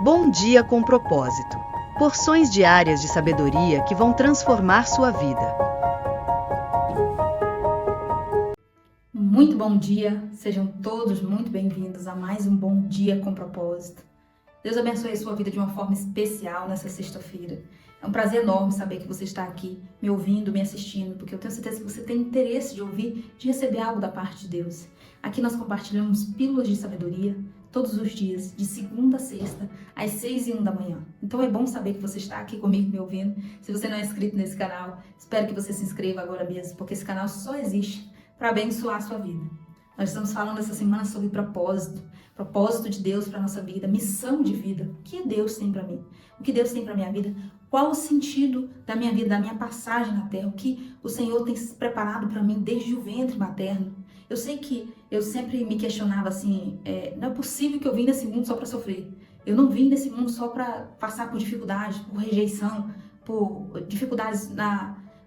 Bom dia com propósito. Porções diárias de sabedoria que vão transformar sua vida. Muito bom dia, sejam todos muito bem-vindos a mais um Bom Dia com Propósito. Deus abençoe a sua vida de uma forma especial nessa sexta-feira. É um prazer enorme saber que você está aqui me ouvindo, me assistindo, porque eu tenho certeza que você tem interesse de ouvir, de receber algo da parte de Deus. Aqui nós compartilhamos pílulas de sabedoria todos os dias, de segunda a sexta, às 6h01 da manhã. Então é bom saber que você está aqui comigo me ouvindo. Se você não é inscrito nesse canal, espero que você se inscreva agora mesmo, porque esse canal só existe para abençoar a sua vida. Nós estamos falando essa semana sobre propósito de Deus para a nossa vida, missão de vida. O que Deus tem para mim? O que Deus tem para a minha vida? Qual o sentido da minha vida, da minha passagem na terra? O que o Senhor tem preparado para mim desde o ventre materno? Eu sei que eu sempre me questionava assim, não é possível que eu vim nesse mundo só para sofrer. Eu não vim nesse mundo só para passar por dificuldades, por rejeição, por dificuldades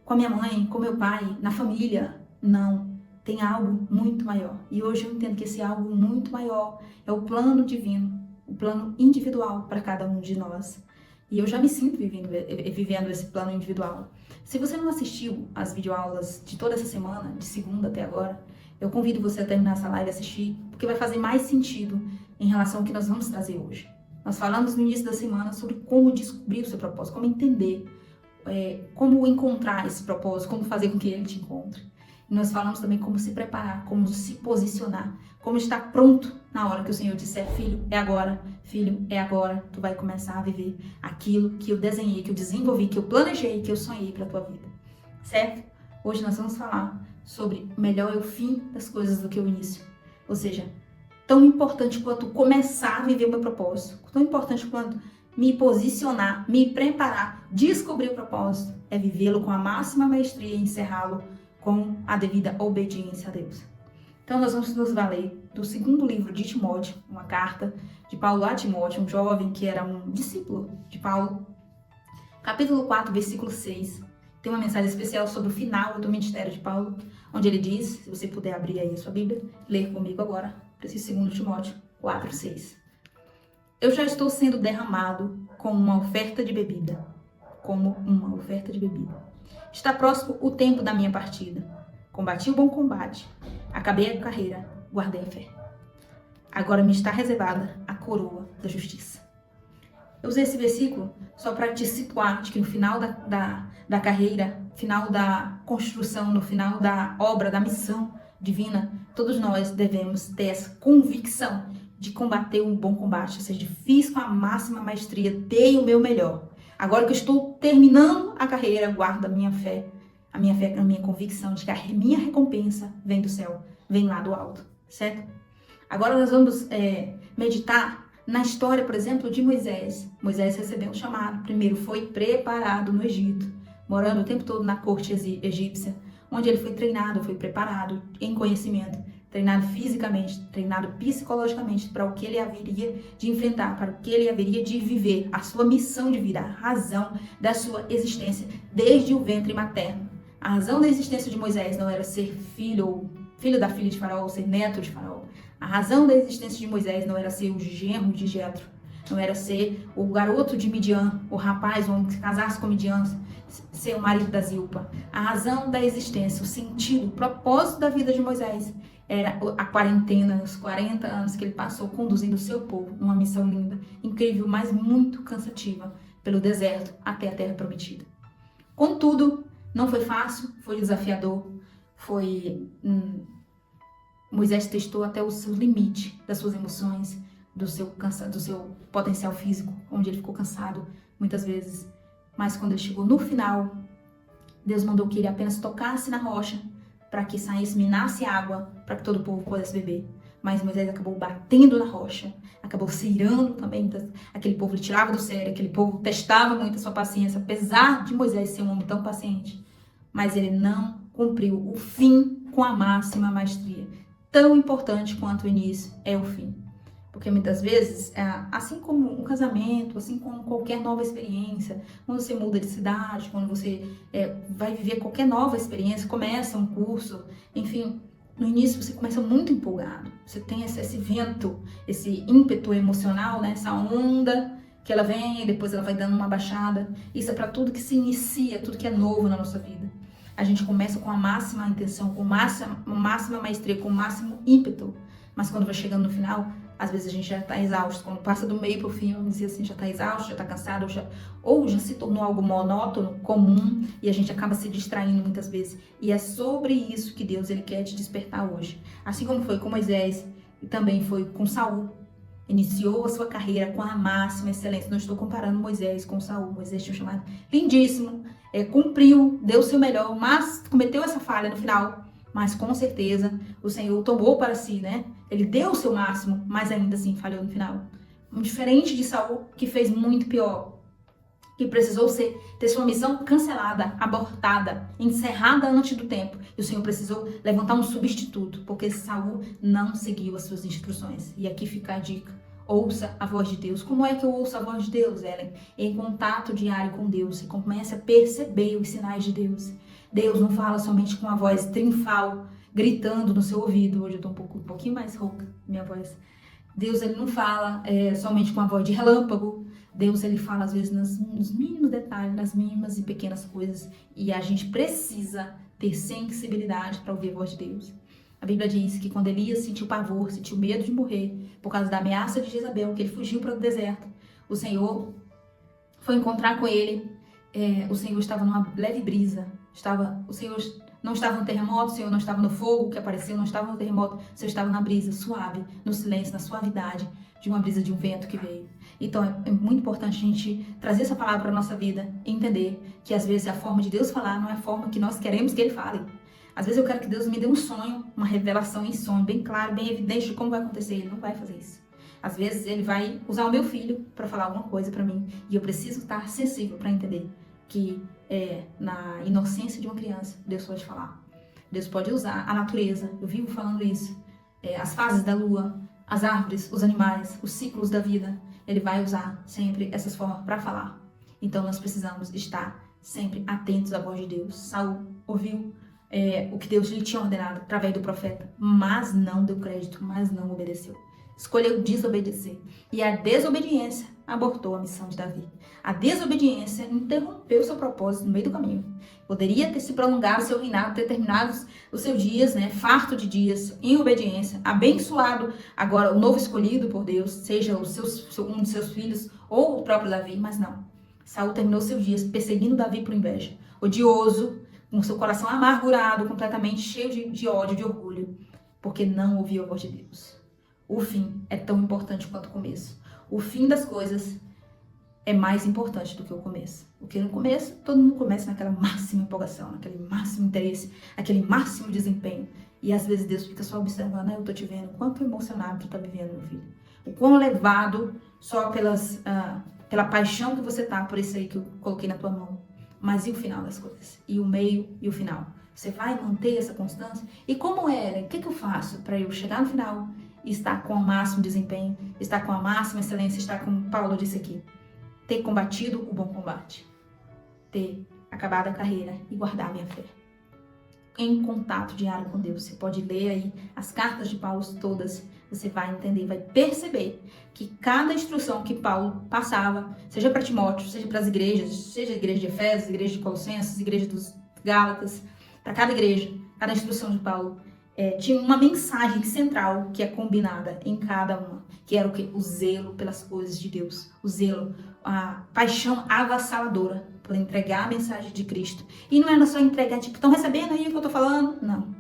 com a minha mãe, com meu pai, na família. Não. Tem algo muito maior. E hoje eu entendo que esse algo muito maior é o plano divino, o plano individual para cada um de nós. E eu já me sinto vivendo esse plano individual. Se você não assistiu às videoaulas de toda essa semana, de segunda até agora, eu convido você a terminar essa live e assistir, porque vai fazer mais sentido em relação ao que nós vamos trazer hoje. Nós falamos no início da semana sobre como descobrir o seu propósito, como entender, como encontrar esse propósito, como fazer com que ele te encontre. E nós falamos também como se preparar, como se posicionar, como estar pronto na hora que o Senhor disser, filho, é agora, filho, é agora, tu vai começar a viver aquilo que eu desenhei, que eu desenvolvi, que eu planejei, que eu sonhei para a tua vida, certo? Hoje nós vamos falar sobre melhor é o fim das coisas do que o início, ou seja, tão importante quanto começar a viver o meu propósito, tão importante quanto me posicionar, me preparar, descobrir o propósito, é vivê-lo com a máxima maestria e encerrá-lo com a devida obediência a Deus. Então nós vamos nos valer do segundo livro de Timóteo, uma carta de Paulo a Timóteo, um jovem que era um discípulo de Paulo. Capítulo 4, versículo 6. Tem uma mensagem especial sobre o final do ministério de Paulo, onde ele diz, se você puder abrir aí a sua Bíblia, ler comigo agora, esse 2 Timóteo 4, 6. Eu já estou sendo derramado como uma oferta de bebida. Está próximo o tempo da minha partida. Combati o bom combate, acabei a carreira, guardei a fé. Agora me está reservada a coroa da justiça. Eu usei esse versículo só para te situar de que no final da carreira, final da construção, no final da obra, da missão divina, todos nós devemos ter essa convicção de combater um bom combate, ou seja, fiz com a máxima maestria, dei o meu melhor. Agora que eu estou terminando a carreira, guardo a minha fé, a minha convicção de que a minha recompensa vem do céu, vem lá do alto, certo? Agora nós vamos meditar na história, por exemplo, de Moisés. Moisés recebeu um chamado, primeiro foi preparado no Egito, morando o tempo todo na corte egípcia, onde ele foi treinado, foi preparado em conhecimento, treinado fisicamente, treinado psicologicamente para o que ele haveria de enfrentar, para o que ele haveria de viver, a sua missão de vida, a razão da sua existência desde o ventre materno. A razão da existência de Moisés não era ser filho da filha de Faraó, ser neto de Faraó. A razão da existência de Moisés não era ser o genro de Jetro, não era ser o garoto de Midian, o rapaz, o homem que se casasse com Midian, ser o marido da Zilpa. A razão da existência, o sentido, o propósito da vida de Moisés era a quarentena, os 40 anos que ele passou conduzindo o seu povo numa missão linda, incrível, mas muito cansativa, pelo deserto até a terra prometida. Contudo, não foi fácil, foi desafiador, Moisés testou até o seu limite das suas emoções, do seu potencial físico, onde ele ficou cansado muitas vezes. Mas quando ele chegou no final, Deus mandou que ele apenas tocasse na rocha para que saísse, minasse água, para que todo o povo pudesse beber. Mas Moisés acabou batendo na rocha, acabou se irando também. Aquele povo ele tirava do sério, aquele povo testava muito a sua paciência, apesar de Moisés ser um homem tão paciente. Mas ele não cumpriu o fim com a máxima maestria. Tão importante quanto o início é o fim. Porque muitas vezes, assim como um casamento, assim como qualquer nova experiência, quando você muda de cidade, quando você vai viver qualquer nova experiência, começa um curso, enfim, no início você começa muito empolgado, você tem esse vento, esse ímpeto emocional, né? Essa onda que ela vem e depois ela vai dando uma baixada. Isso é para tudo que se inicia, tudo que é novo na nossa vida. A gente começa com a máxima intenção, com máxima maestria, com o máximo ímpeto. Mas quando vai chegando no final, às vezes a gente já está exausto. Quando passa do meio para o fim, vamos dizer assim, já está exausto, já está cansado, ou já se tornou algo monótono, comum, e a gente acaba se distraindo muitas vezes. E é sobre isso que Deus ele quer te despertar hoje. Assim como foi com Moisés e também foi com Saul. Iniciou a sua carreira com a máxima excelência. Não estou comparando Moisés com Saul. Moisés tinha um chamado lindíssimo, cumpriu, deu o seu melhor, mas cometeu essa falha no final. Mas com certeza o Senhor tomou para si, né? Ele deu o seu máximo, mas ainda assim falhou no final. Diferente de Saul, que fez muito pior, que precisou ter sua missão cancelada, abortada, encerrada antes do tempo. E o Senhor precisou levantar um substituto, porque Saul não seguiu as suas instruções. E aqui fica a dica. Ouça a voz de Deus. Como é que eu ouço a voz de Deus, Ellen? Em contato diário com Deus. Você começa a perceber os sinais de Deus. Deus não fala somente com a voz triunfal, gritando no seu ouvido. Hoje eu estou um pouquinho mais rouca, minha voz. Deus ele não fala somente com a voz de relâmpago. Deus ele fala às vezes nos mínimos detalhes, nas mínimas e pequenas coisas. E a gente precisa ter sensibilidade para ouvir a voz de Deus. A Bíblia diz que quando Elias sentiu pavor, sentiu medo de morrer, por causa da ameaça de Jezabel, que ele fugiu para o deserto, o Senhor foi encontrar com ele. O Senhor estava numa leve brisa. O Senhor não estava no terremoto, o Senhor não estava no fogo que apareceu, não estava no terremoto, o Senhor estava na brisa suave, no silêncio, na suavidade de uma brisa de um vento que veio. Então é muito importante a gente trazer essa palavra para a nossa vida e entender que às vezes a forma de Deus falar não é a forma que nós queremos que Ele fale. Às vezes eu quero que Deus me dê um sonho, uma revelação em sonho, bem claro, bem evidente de como vai acontecer. Ele não vai fazer isso. Às vezes Ele vai usar o meu filho para falar alguma coisa para mim e eu preciso estar sensível para entender que na inocência de uma criança, Deus pode falar. Deus pode usar a natureza, eu vivo falando isso, as fases da lua, as árvores, os animais, os ciclos da vida. Ele vai usar sempre essas formas para falar. Então nós precisamos estar sempre atentos à voz de Deus. Saul ouviu o que Deus lhe tinha ordenado através do profeta, mas não deu crédito, mas não obedeceu. Escolheu desobedecer. E a desobediência abortou a missão de Davi. A desobediência interrompeu seu propósito no meio do caminho. Poderia ter se prolongado seu reinado, ter terminado os seus dias, farto de dias, em obediência, abençoado agora o novo escolhido por Deus, seja um de seus filhos ou o próprio Davi, mas não. Saul terminou seus dias perseguindo Davi por inveja, odioso, com seu coração amargurado, completamente cheio de ódio, de orgulho, porque não ouviu a voz de Deus. O fim é tão importante quanto o começo. O fim das coisas é mais importante do que o começo. Porque no começo, todo mundo começa naquela máxima empolgação, naquele máximo interesse, aquele máximo desempenho. E às vezes Deus fica só observando, eu tô te vendo, quanto emocionado tu tá vivendo, meu filho. O quão levado só pela paixão que você tá por isso aí que eu coloquei na tua mão. Mas e o final das coisas? E o meio e o final? Você vai manter essa constância? E como era? O que eu faço para eu chegar no final e estar com o máximo desempenho, estar com a máxima excelência, estar como Paulo disse aqui? Ter combatido o bom combate. Ter acabado a carreira e guardar a minha fé. Em contato diário com Deus. Você pode ler aí as cartas de Paulo todas. Você vai entender, vai perceber que cada instrução que Paulo passava, seja para Timóteo, seja para as igrejas, seja a igreja de Efésios, a igreja de Colossenses, a igreja dos Gálatas, para cada igreja, cada instrução de Paulo, tinha uma mensagem central que é combinada em cada uma, que era o quê? O zelo pelas coisas de Deus, o zelo, a paixão avassaladora por entregar a mensagem de Cristo. E não era só entregar, estão recebendo aí o que eu tô falando? Não.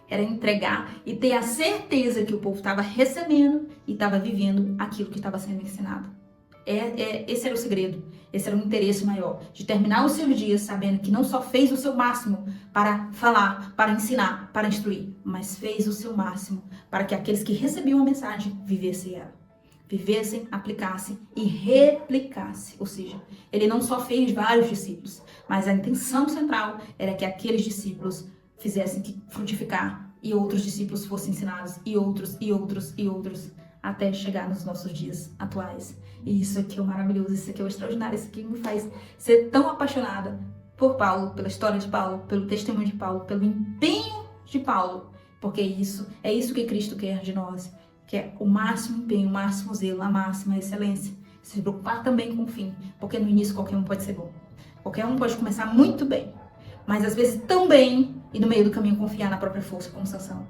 Era entregar e ter a certeza que o povo estava recebendo e estava vivendo aquilo que estava sendo ensinado. Esse era o segredo, esse era o interesse maior, de terminar os seus dias sabendo que não só fez o seu máximo para falar, para ensinar, para instruir, mas fez o seu máximo para que aqueles que recebiam a mensagem vivessem ela. Vivessem, aplicassem e replicassem. Ou seja, ele não só fez vários discípulos, mas a intenção central era que aqueles discípulos fizessem que frutificar e outros discípulos fossem ensinados e outros, até chegar nos nossos dias atuais. E isso aqui é o maravilhoso, isso aqui é o extraordinário, isso aqui me faz ser tão apaixonada por Paulo, pela história de Paulo, pelo testemunho de Paulo, pelo empenho de Paulo, porque é isso que Cristo quer de nós, que é o máximo empenho, o máximo zelo, a máxima excelência. Se preocupar também com o fim, porque no início qualquer um pode ser bom. Qualquer um pode começar muito bem, mas às vezes tão bem e no meio do caminho confiar na própria força, como Sansão.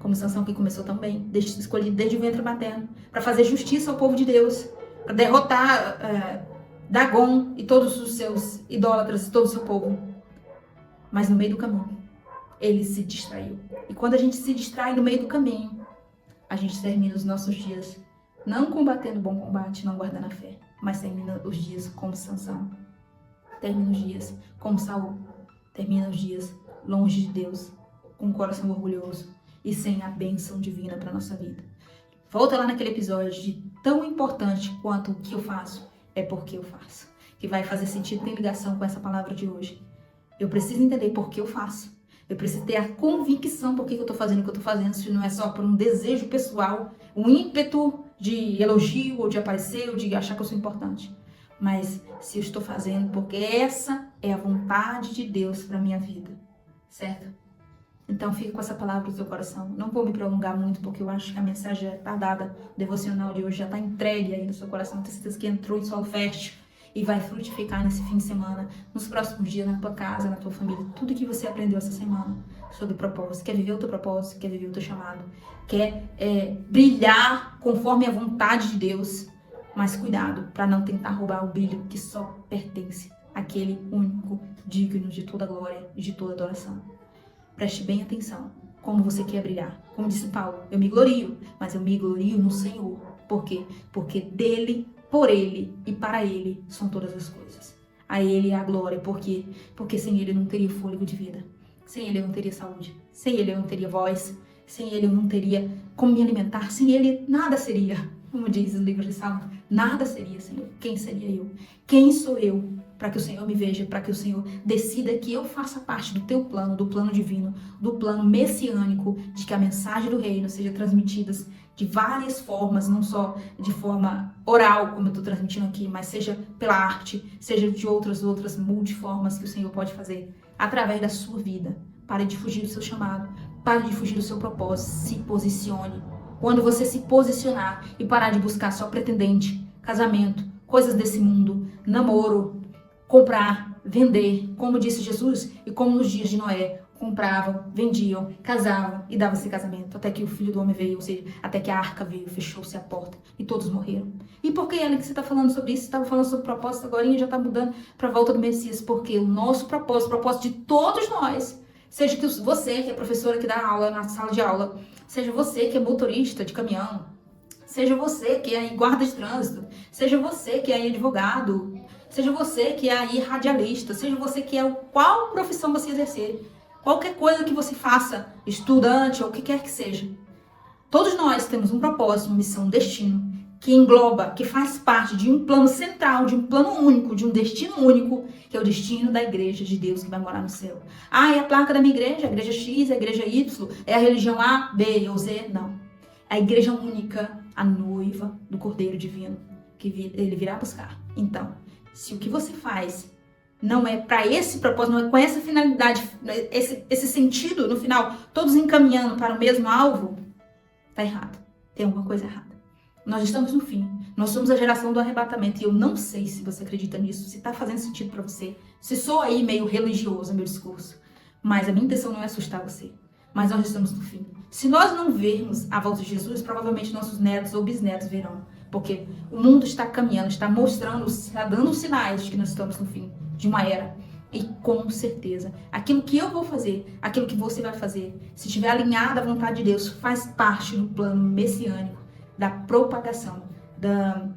Como Sansão, que começou tão bem, escolhido desde o ventre materno, para fazer justiça ao povo de Deus, para derrotar Dagon e todos os seus idólatras e todo o seu povo. Mas no meio do caminho, ele se distraiu. E quando a gente se distrai no meio do caminho, a gente termina os nossos dias não combatendo o bom combate, não guardando a fé, mas termina os dias como Sansão. Termina os dias como Saul. Termina os dias longe de Deus, com o coração orgulhoso e sem a bênção divina para nossa vida. Volta lá naquele episódio de tão importante quanto o que eu faço é porque eu faço, que vai fazer sentido, tem ligação com essa palavra de hoje. Eu preciso entender por que eu faço. Eu preciso ter a convicção por que eu estou fazendo o que eu estou fazendo, se não é só por um desejo pessoal, um ímpeto de elogio ou de aparecer ou de achar que eu sou importante. Mas se eu estou fazendo porque essa é a vontade de Deus para minha vida, certo? Então fique com essa palavra no seu coração. Não vou me prolongar muito porque eu acho que a mensagem já está dada, o devocional de hoje já está entregue aí no seu coração. Tenho certeza que entrou em solo fértil e vai frutificar nesse fim de semana, nos próximos dias, na tua casa, na tua família, tudo que você aprendeu essa semana sobre propósito. Quer viver o teu propósito, quer viver o teu chamado, quer brilhar conforme a vontade de Deus, mas cuidado para não tentar roubar o brilho que só pertence àquele único digno de toda glória e de toda adoração. Preste bem atenção como você quer brilhar. Como disse Paulo, eu me glorio, mas eu me glorio no Senhor. Por quê? Porque dele, por ele e para ele são todas as coisas. A ele é a glória. Por quê? Porque sem ele eu não teria fôlego de vida. Sem ele eu não teria saúde. Sem ele eu não teria voz. Sem ele eu não teria como me alimentar. Sem ele nada seria. Como diz o livro de Salmos, nada seria, Senhor. Quem seria eu? Quem sou eu para que o Senhor me veja, para que o Senhor decida que eu faça parte do teu plano, do plano divino, do plano messiânico, de que a mensagem do reino seja transmitida de várias formas, não só de forma oral, como eu estou transmitindo aqui, mas seja pela arte, seja de outras multiformas que o Senhor pode fazer através da sua vida. Pare de fugir do seu chamado, pare de fugir do seu propósito, se posicione. Quando você se posicionar e parar de buscar só pretendente, casamento, coisas desse mundo, namoro, comprar, vender, como disse Jesus e como nos dias de Noé, compravam, vendiam, casavam e davam esse casamento, até que o Filho do Homem veio, ou seja, até que a arca veio, fechou-se a porta e todos morreram. E por que, Ellen, que você está falando sobre isso? Você estava falando sobre propósito, agora já está mudando para a volta do Messias, porque o nosso propósito, o propósito de todos nós, seja que você, que é professora que dá aula na sala de aula, seja você que é motorista de caminhão, seja você que é guarda de trânsito, seja você que é advogado, seja você que é aí radialista, seja você que é qual profissão você exercer, qualquer coisa que você faça, estudante ou o que quer que seja. Todos nós temos um propósito, uma missão, um destino que engloba, que faz parte de um plano central, de um plano único, de um destino único, que é o destino da igreja de Deus que vai morar no céu. Ah, é a placa da minha igreja, a igreja X, a igreja Y, é a religião A, B ou Z? Não. É a igreja única, a noiva do Cordeiro Divino, que ele virá buscar. Então, se o que você faz não é para esse propósito, não é com essa finalidade, esse sentido, no final, todos encaminhando para o mesmo alvo, tá errado. Tem alguma coisa errada. Nós estamos no fim. Nós somos a geração do arrebatamento. E eu não sei se você acredita nisso, se tá fazendo sentido para você, se sou aí meio religioso meu discurso. Mas a minha intenção não é assustar você. Mas nós estamos no fim. Se nós não vermos a volta de Jesus, provavelmente nossos netos ou bisnetos verão. Porque o mundo está caminhando, está mostrando, está dando sinais de que nós estamos no fim de uma era. E com certeza, aquilo que eu vou fazer, aquilo que você vai fazer, se estiver alinhado à vontade de Deus, faz parte do plano messiânico, da propagação, da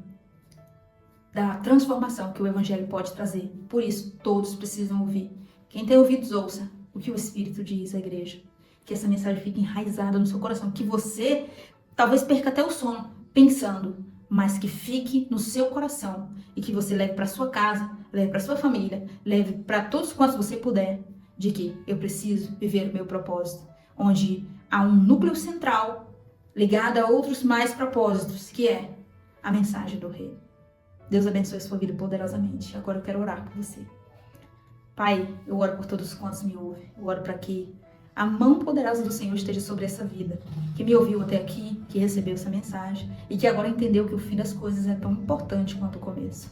transformação que o Evangelho pode trazer. Por isso, todos precisam ouvir. Quem tem ouvidos, ouça o que o Espírito diz à igreja. Que essa mensagem fique enraizada no seu coração, que você talvez perca até o sono pensando, mas que fique no seu coração e que você leve para sua casa, leve para sua família, leve para todos quantos você puder, de que eu preciso viver o meu propósito, onde há um núcleo central ligado a outros mais propósitos, que é a mensagem do Rei. Deus abençoe a sua vida poderosamente. Agora eu quero orar por você. Pai, eu oro por todos quantos me ouvem. Eu oro para que a mão poderosa do Senhor esteja sobre essa vida, que me ouviu até aqui, que recebeu essa mensagem e que agora entendeu que o fim das coisas é tão importante quanto o começo.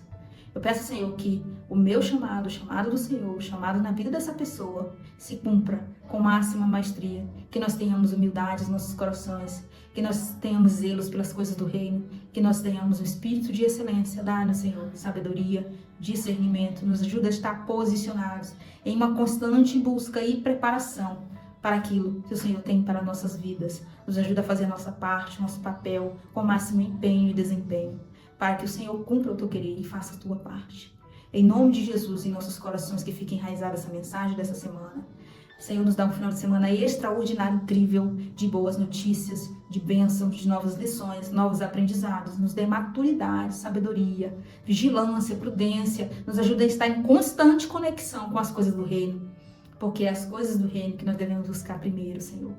Eu peço, Senhor, que o meu chamado, o chamado do Senhor, o chamado na vida dessa pessoa se cumpra com máxima maestria, que nós tenhamos humildade nos nossos corações, que nós tenhamos zelos pelas coisas do reino, que nós tenhamos um espírito de excelência, dá-nos, Senhor, sabedoria, discernimento, nos ajuda a estar posicionados em uma constante busca e preparação para aquilo que o Senhor tem para nossas vidas, nos ajuda a fazer a nossa parte, nosso papel, com o máximo empenho e desempenho, para que o Senhor cumpra o teu querer e faça a tua parte. Em nome de Jesus, em nossos corações, que fique enraizada essa mensagem dessa semana. Senhor, nos dá um final de semana extraordinário, incrível, de boas notícias, de bênçãos, de novas lições, novos aprendizados. Nos dê maturidade, sabedoria, vigilância, prudência. Nos ajuda a estar em constante conexão com as coisas do reino. Porque é as coisas do reino que nós devemos buscar primeiro, Senhor.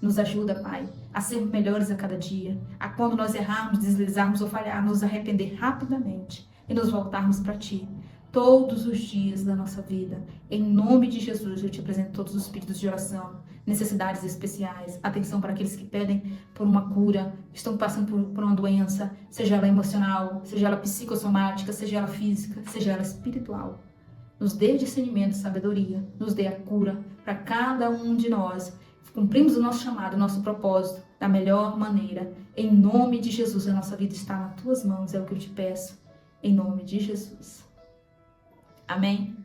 Nos ajuda, Pai, a sermos melhores a cada dia, a quando nós errarmos, deslizarmos ou falharmos, nos arrepender rapidamente e nos voltarmos para Ti, todos os dias da nossa vida. Em nome de Jesus, eu te apresento todos os pedidos de oração, necessidades especiais, atenção para aqueles que pedem por uma cura, estão passando por uma doença, seja ela emocional, seja ela psicossomática, seja ela física, seja ela espiritual. Nos dê discernimento e sabedoria, nos dê a cura para cada um de nós. Cumprimos o nosso chamado, o nosso propósito da melhor maneira. Em nome de Jesus, a nossa vida está nas tuas mãos, é o que eu te peço. Em nome de Jesus. Amém?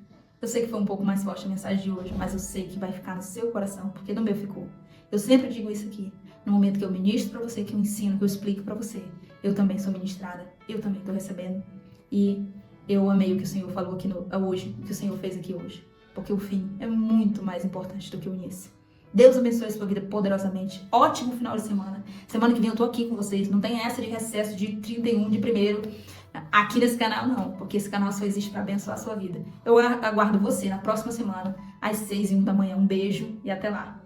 Eu sei que foi um pouco mais forte a mensagem de hoje, mas eu sei que vai ficar no seu coração, porque no meu ficou. Eu sempre digo isso aqui. No momento que eu ministro para você, que eu ensino, que eu explico para você, eu também sou ministrada, eu também estou recebendo. E eu amei o que o Senhor falou aqui hoje, o que o Senhor fez aqui hoje. Porque o fim é muito mais importante do que o início. Deus abençoe a sua vida poderosamente. Ótimo final de semana. Semana que vem eu tô aqui com vocês. Não tem essa de recesso de 31 de 1º aqui nesse canal, não. Porque esse canal só existe para abençoar a sua vida. Eu aguardo você na próxima semana, às 6h01 da manhã. Um beijo e até lá.